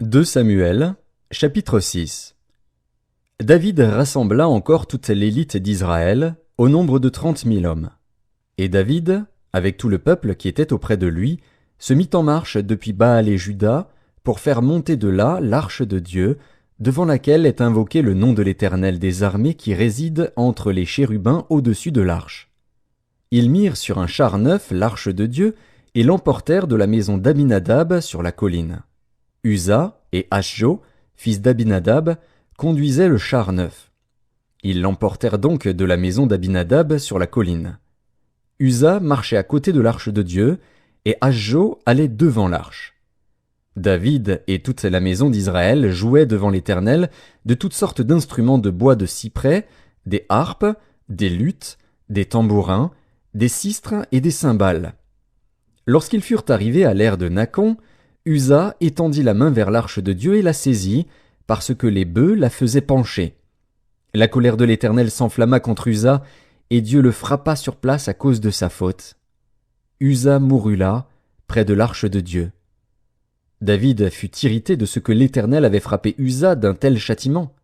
2 Samuel, chapitre 6. David rassembla encore toute l'élite d'Israël, au nombre de 30 000 hommes. Et David, avec tout le peuple qui était auprès de lui, se mit en marche depuis Baal et Juda, pour faire monter de là l'arche de Dieu, devant laquelle est invoqué le nom de l'Éternel des armées qui réside entre les chérubins au-dessus de l'arche. Ils mirent sur un char neuf l'arche de Dieu, et l'emportèrent de la maison d'Abinadab sur la colline. Uza et Ashjo, fils d'Abinadab, conduisaient le char neuf. Ils l'emportèrent donc de la maison d'Abinadab sur la colline. Uza marchait à côté de l'arche de Dieu, et Ashjo allait devant l'arche. David et toute la maison d'Israël jouaient devant l'Éternel de toutes sortes d'instruments de bois de cyprès, des harpes, des luths, des tambourins, des sistres et des cymbales. Lorsqu'ils furent arrivés à l'ère de Nakon, Uza étendit la main vers l'arche de Dieu et la saisit, parce que les bœufs la faisaient pencher. La colère de l'Éternel s'enflamma contre Uza, et Dieu le frappa sur place à cause de sa faute. Uza mourut là, près de l'arche de Dieu. David fut irrité de ce que l'Éternel avait frappé Uza d'un tel châtiment,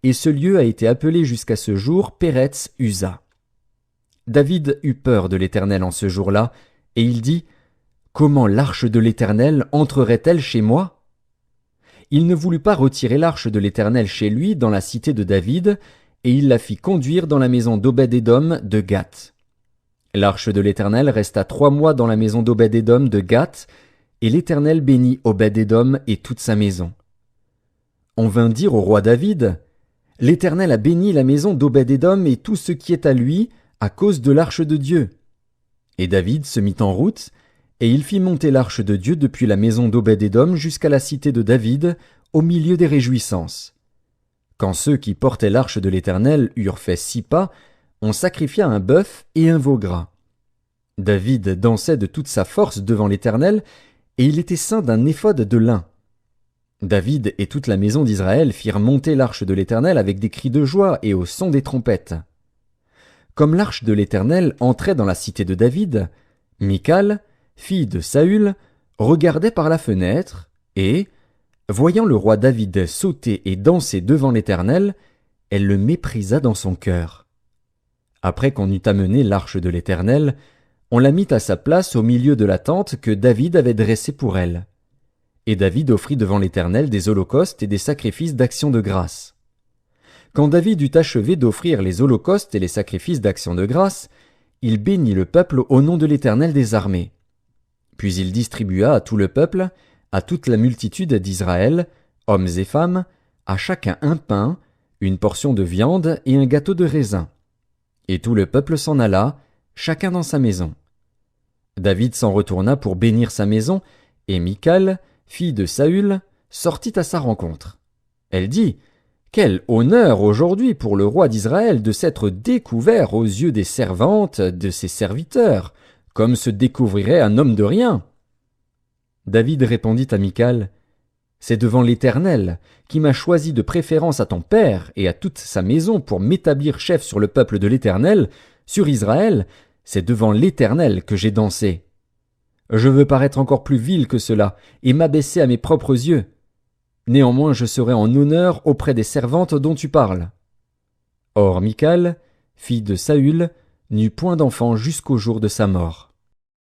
et ce lieu a été appelé jusqu'à ce jour Péretz Uza. David eut peur de l'Éternel en ce jour-là, et il dit: Comment l'arche de l'Éternel entrerait-elle chez moi? Il ne voulut pas retirer l'arche de l'Éternel chez lui dans la cité de David, et il la fit conduire dans la maison d'Obed-Édom de Gath. L'arche de l'Éternel resta 3 mois dans la maison d'Obed-Édom de Gath, et l'Éternel bénit Obed-Édom et toute sa maison. On vint dire au roi David: L'Éternel a béni la maison d'Obed-Édom et tout ce qui est à lui à cause de l'arche de Dieu. Et David se mit en route, et il fit monter l'arche de Dieu depuis la maison d'Obed-Édom jusqu'à la cité de David, au milieu des réjouissances. Quand ceux qui portaient l'arche de l'Éternel eurent fait 6 pas, on sacrifia un bœuf et un veau gras. David dansait de toute sa force devant l'Éternel, et il était ceint d'un éphod de lin. David et toute la maison d'Israël firent monter l'arche de l'Éternel avec des cris de joie et au son des trompettes. Comme l'arche de l'Éternel entrait dans la cité de David, Michal, fille de Saül, regardait par la fenêtre, et, voyant le roi David sauter et danser devant l'Éternel, elle le méprisa dans son cœur. Après qu'on eut amené l'arche de l'Éternel, on la mit à sa place au milieu de la tente que David avait dressée pour elle. Et David offrit devant l'Éternel des holocaustes et des sacrifices d'action de grâce. Quand David eut achevé d'offrir les holocaustes et les sacrifices d'action de grâce, il bénit le peuple au nom de l'Éternel des armées. Puis il distribua à tout le peuple, à toute la multitude d'Israël, hommes et femmes, à chacun un pain, une portion de viande et un gâteau de raisin. Et tout le peuple s'en alla, chacun dans sa maison. David s'en retourna pour bénir sa maison, et Michal, fille de Saül, sortit à sa rencontre. Elle dit: Quel honneur aujourd'hui pour le roi d'Israël de s'être découvert aux yeux des servantes de ses serviteurs, comme se découvrirait un homme de rien. David répondit à Michal: C'est devant l'Éternel, qui m'a choisi de préférence à ton père et à toute sa maison pour m'établir chef sur le peuple de l'Éternel, sur Israël, c'est devant l'Éternel que j'ai dansé. Je veux paraître encore plus vil que cela, et m'abaisser à mes propres yeux. Néanmoins je serai en honneur auprès des servantes dont tu parles. Or Michal, fille de Saül, n'eut point d'enfant jusqu'au jour de sa mort.